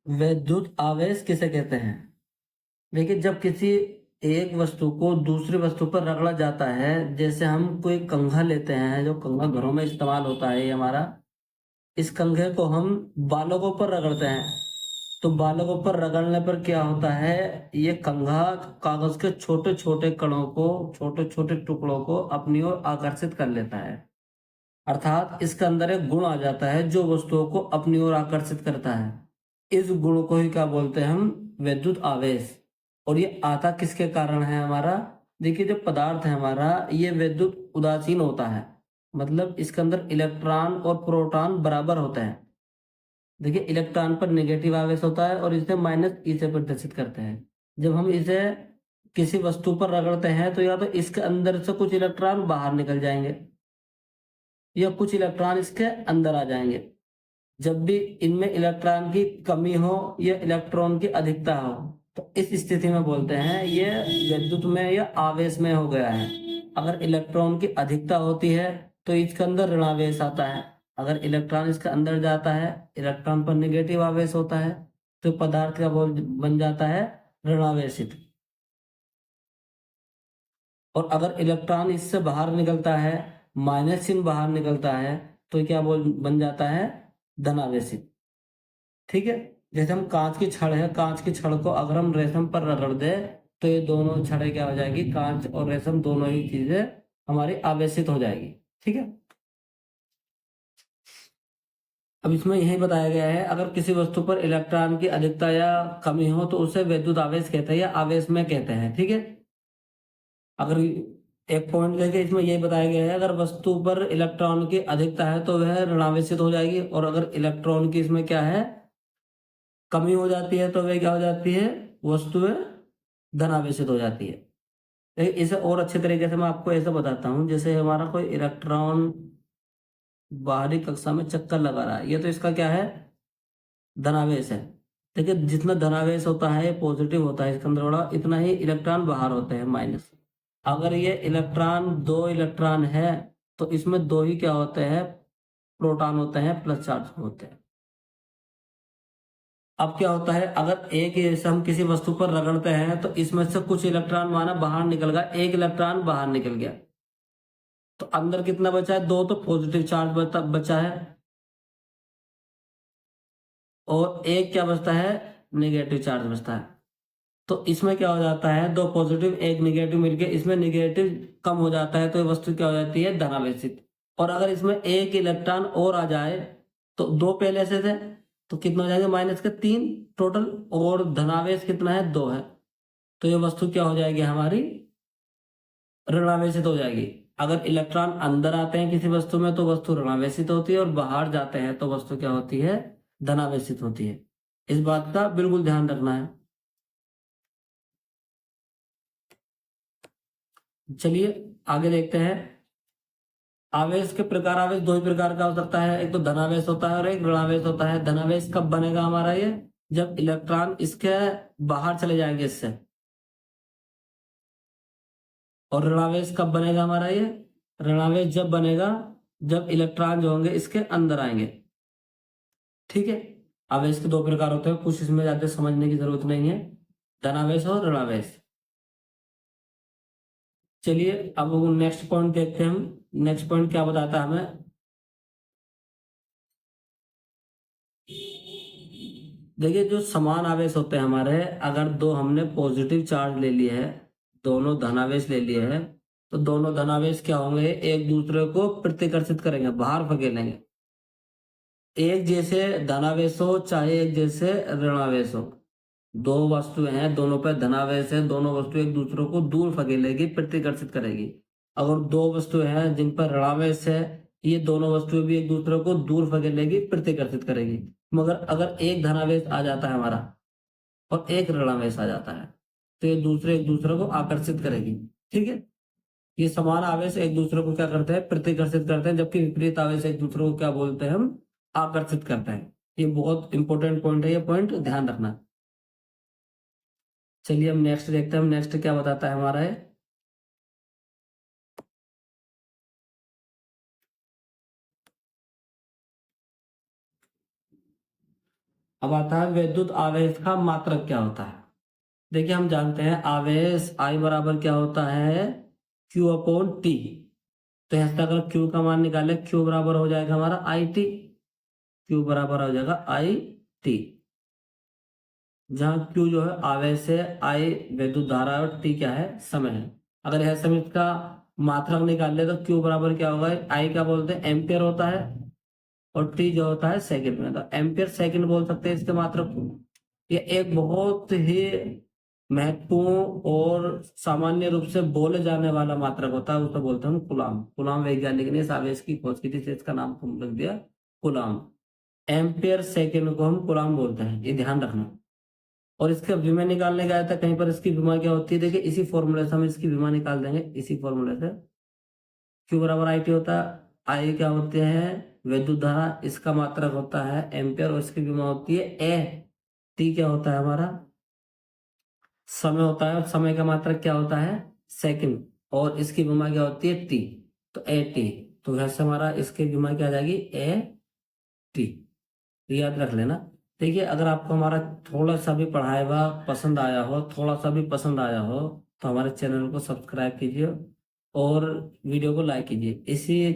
विद्युत आवेश किसे कहते हैं? देखिए, जब किसी एक वस्तु को दूसरी वस्तु पर रगड़ा जाता है, जैसे हम कोई कंघा लेते हैं, जो कंघा घरों में इस्तेमाल होता है ये हमारा, इस कंघे को हम बालों के ऊपर रगड़ते हैं, तो बालों के ऊपर रगड़ने पर क्या होता है, ये कंघा कागज के छोटे छोटे कणों को, छोटे छोटे टुकड़ों को अपनी ओर आकर्षित कर लेता है। अर्थात इसके अंदर एक गुण आ जाता है जो वस्तुओं को अपनी ओर आकर्षित करता है। इस गुण को ही क्या बोलते हैं हम? विद्युत आवेश। और ये आता किसके कारण है हमारा? देखिए, जो पदार्थ है हमारा, ये विद्युत उदासीन होता है, मतलब इसके अंदर इलेक्ट्रॉन और प्रोटॉन बराबर होते हैं। देखिए, इलेक्ट्रॉन पर नेगेटिव आवेश होता है और इसे माइनस ई से प्रदर्शित करते हैं। जब हम इसे किसी वस्तु पर रगड़ते हैं तो या तो इसके अंदर से कुछ इलेक्ट्रॉन बाहर निकल जाएंगे या कुछ इलेक्ट्रॉन इसके अंदर आ जाएंगे। जब भी इनमें इलेक्ट्रॉन की कमी हो या इलेक्ट्रॉन की अधिकता हो, तो इस स्थिति में बोलते हैं ये विद्युत में या आवेश में हो गया है। अगर इलेक्ट्रॉन की अधिकता होती है तो इसके अंदर ऋणावेश आता है। अगर इलेक्ट्रॉन इसके अंदर जाता है, इलेक्ट्रॉन पर नेगेटिव आवेश होता है, तो पदार्थ का बन जाता है ऋणावेशित। और अगर इलेक्ट्रॉन इससे बाहर निकलता है, माइनस चिन्ह बाहर निकलता है, तो क्या बन जाता है? धनावेशित। ठीक है। जैसे हम कांच की छड़ है, कांच की छड़ को अगर हम रेशम पर रगड़ दे, तो ये दोनों छड़ें क्या हो जाएगी? कांच और रेशम दोनों ही चीजें हमारी आवेशित हो जाएगी। ठीक है। अब इसमें यही बताया गया है, अगर किसी वस्तु पर इलेक्ट्रॉन की अधिकता या कमी हो तो उसे विद्युत आवेश कहते हैं या आवेश में कहते हैं। ठीक है। अगर एक पॉइंट करके इसमें यही बताया गया है, अगर वस्तु पर इलेक्ट्रॉन की अधिकता है तो वह ऋणावेशित हो जाएगी, और अगर इलेक्ट्रॉन की इसमें क्या है? कमी हो जाती है, तो वह क्या हो जाती है? वस्तुएं धनावेशित हो जाती है। लेकिन इसे और अच्छे तरीके से मैं आपको ऐसा बताता हूँ, जैसे हमारा कोई इलेक्ट्रॉन बाहरी कक्षा में चक्कर लगा रहा है, ये तो इसका क्या है? धनावेश है। देखिए, जितना धनावेश होता है पॉजिटिव होता है इसके अंदर बड़ा, इतना ही इलेक्ट्रॉन बाहर होते हैं माइनस। अगर ये इलेक्ट्रॉन दो इलेक्ट्रॉन है, तो इसमें दो ही क्या होते हैं? प्रोटॉन होते हैं, प्लस चार्ज होते हैं। अब क्या होता है, अगर एक जैसे हम किसी वस्तु पर रगड़ते हैं तो इसमें से कुछ इलेक्ट्रॉन माना बाहर निकल गया, एक इलेक्ट्रॉन बाहर निकल गया, तो अंदर कितना बचा है? दो, तो पॉजिटिव चार्ज बचा है, और एक क्या बचता है? नेगेटिव चार्ज बचता है। तो इसमें क्या हो जाता है? दो पॉजिटिव एक नेगेटिव मिलके इसमें नेगेटिव कम हो जाता है, तो ये वस्तु क्या हो जाती है? धनावेशित। और अगर इसमें एक इलेक्ट्रॉन और आ जाए, तो दो पहले से थे, तो कितना हो जाएंगे? माइनस के तीन टोटल, और धनावेश कितना है? दो है। तो ये वस्तु क्या हो जाएगी हमारी? ऋणावेशित हो जाएगी। अगर इलेक्ट्रॉन अंदर आते हैं किसी वस्तु में तो वस्तु ऋणावेशित होती है, और बाहर जाते हैं तो वस्तु क्या होती है? धनावेशित होती है। इस बात का बिल्कुल ध्यान रखना है। चलिए आगे देखते हैं। आवेश के प्रकार, आवेश दो ही प्रकार का हो सकता है, एक तो धनावेश होता है और एक ऋणावेश होता है। धनावेश कब बनेगा हमारा ये? जब इलेक्ट्रॉन इसके बाहर चले जाएंगे इससे। और ऋणावेश कब बनेगा हमारा ये? ऋणावेश जब बनेगा जब इलेक्ट्रॉन जो होंगे इसके अंदर आएंगे। ठीक है। आवेश के दो प्रकार होते हैं, कुछ इसमें ज्यादा समझने की जरूरत नहीं है, धनावेश और ऋणावेश। चलिए अब नेक्स्ट पॉइंट देखते हैं हम। नेक्स्ट पॉइंट क्या बताता है हमें? देखिए, जो समान आवेश होते हैं हमारे, अगर दो हमने पॉजिटिव चार्ज ले लिए है, दोनों धनावेश ले लिए हैं, तो दोनों धनावेश क्या होंगे? एक दूसरे को प्रतिकर्षित करेंगे, बाहर धकेलेंगे। एक जैसे धनावेश हो चाहे एक जैसे ऋणावेश हो, दो वस्तुएं हैं, दोनों पे धनावेश है, दोनों वस्तु एक दूसरे को दूर धकेलेगी, प्रतिकर्षित करेगी। अगर दो वस्तुएं हैं जिन पर ऋणावेश है, ये दोनों वस्तुएं भी एक दूसरे को दूर धकेलेगी, प्रतिकर्षित करेगी। मगर अगर एक धनावेश आ जाता है हमारा और एक ऋणावेश आ जाता है, तो ये दूसरे एक दूसरे को आकर्षित करेगी। ठीक है। ये समान आवेश एक दूसरे को क्या करते हैं? प्रतिकर्षित करते हैं, जबकि विपरीत आवेश एक दूसरे को क्या बोलते हैं हम? आकर्षित करते हैं। ये बहुत इंपॉर्टेंट पॉइंट है, ये पॉइंट ध्यान रखना। चलिए हम नेक्स्ट देखते हैं, हम नेक्स्ट क्या बताता है हमारा है। अब आता है विद्युत आवेश का मात्रक क्या होता है। देखिए हम जानते हैं आवेश I बराबर क्या होता है Q अपॉन टी। तो यहाँ से अगर Q का मान निकाले Q बराबर हो जाएगा हमारा IT। Q बराबर हो जाएगा IT, जहाँ Q जो है आवेश है, I विद्युत धारा और T क्या है समय है। अगर यह समय का मात्रक निकाल ले तो Q बराबर क्या होगा, I क्या बोलते हैं एम्पियर होता है और T जो होता है सेकंड में, तो एम्पियर सेकंड बोल सकते हैं इसके मात्रक को। ये एक बहुत ही महत्वपूर्ण और सामान्य रूप से बोले जाने वाला मात्रक होता है, उसे बोलते हैं कूलाम। कूलाम वैज्ञानिक ने इस आवेश की खोज की थी, इसलिए इसका नाम रख दिया कूलाम। एम्पियर सेकंड को हम कूलाम बोलते हैं, ये ध्यान रखना। और इसका विमा निकालने का आया था कहीं पर, इसकी विमा क्या होती है, देखिए इसी फॉर्मूले से हम इसकी विमा निकाल देंगे, इसी फॉर्मूले से। Q बराबर IT होता है, I क्या होते हैं विद्युत धारा, इसका मात्रक होता है एम्पियर और इसकी विमा होती है A। T क्या होता है हमारा समय होता है, और समय का मात्रक क्या होता है सेकंड, और इसकी विमा क्या होती है T, तो AT। तो वैसे हमारा इसकी विमा क्या आ जाएगी AT, याद रख लेना। देखिए अगर आपको हमारा थोड़ा सा भी पढ़ाया हुआ पसंद आया हो, थोड़ा सा भी पसंद आया हो, तो हमारे चैनल को सब्सक्राइब कीजिए और वीडियो को लाइक कीजिए। इसी